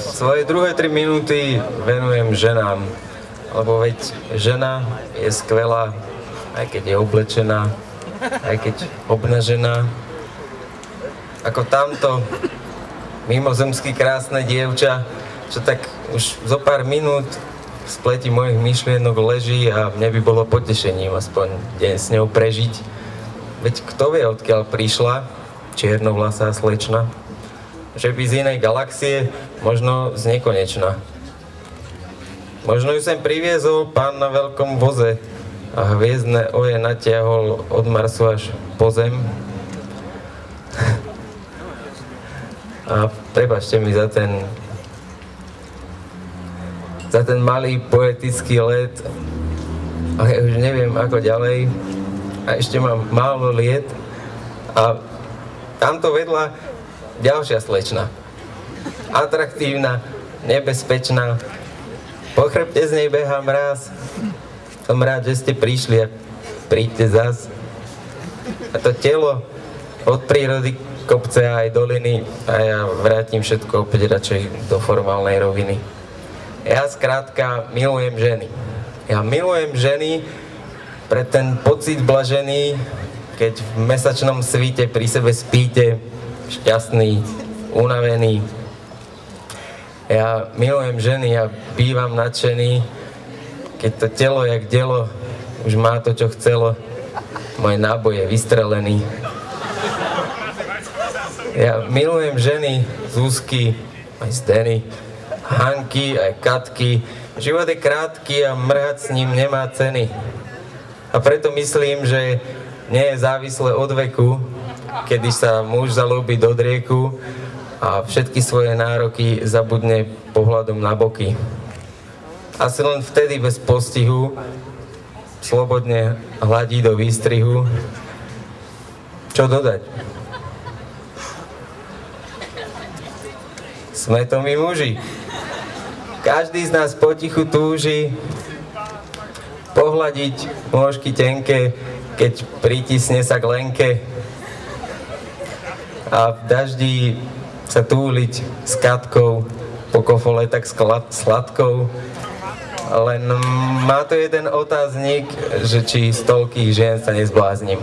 Svoje druhé 3 minúty venujem ženám, lebo veď žena je skvelá, aj keď je oblečená, aj keď obnažená. Ako tamto mimozemský krásne dievča, čo tak už zo pár minút v spleti mojich myšlienok leží a mne by bolo potešením aspoň deň s ňou prežiť. Veď kto vie, odkiaľ prišla, čiernovlasá slečna, že by z inej galaxie, možno z nekonečna. Možno ju sem priviezol pán na veľkom voze a hviezdne oje natiahol od Marsu až po Zem. A prepáčte mi za ten malý poetický let, ale ja už neviem ako ďalej a ešte mám málo liet a tamto vedľa ďalšia slečna. Atraktívna, nebezpečná, po chrbte z nej behá mráz. Som rád, že ste prišli a príďte zas. A to telo od prírody kopce aj doliny a ja vrátim všetko opäť radšej do formálnej roviny. Ja skrátka milujem ženy. Ja milujem ženy pre ten pocit blažený, keď v mesačnom svite pri sebe spíte, šťastný, unavený. Ja milujem ženy a bývam nadšený, keď to telo jak delo už má to, čo chcelo. Môj náboj je vystrelený. Ja milujem ženy, Zuzky, aj Zdeny, Hanky, aj Katky. Život je krátky a mrhať s ním nemá ceny. A preto myslím, že nie je závislé od veku, kedy sa muž zalúbi do drieku a všetky svoje nároky zabudne pohľadom na boky. Asi len vtedy bez postihu slobodne hladí do výstrihu. Čo dodať? Sme to my muži. Každý z nás potichu túži pohľadiť môžky tenké, keď pritisne sa k lenke a v daždi sa túliť s Katkou, po kofole tak sladkou. Len má to jeden otáznik, že či z toľkých žien sa nezbláznim.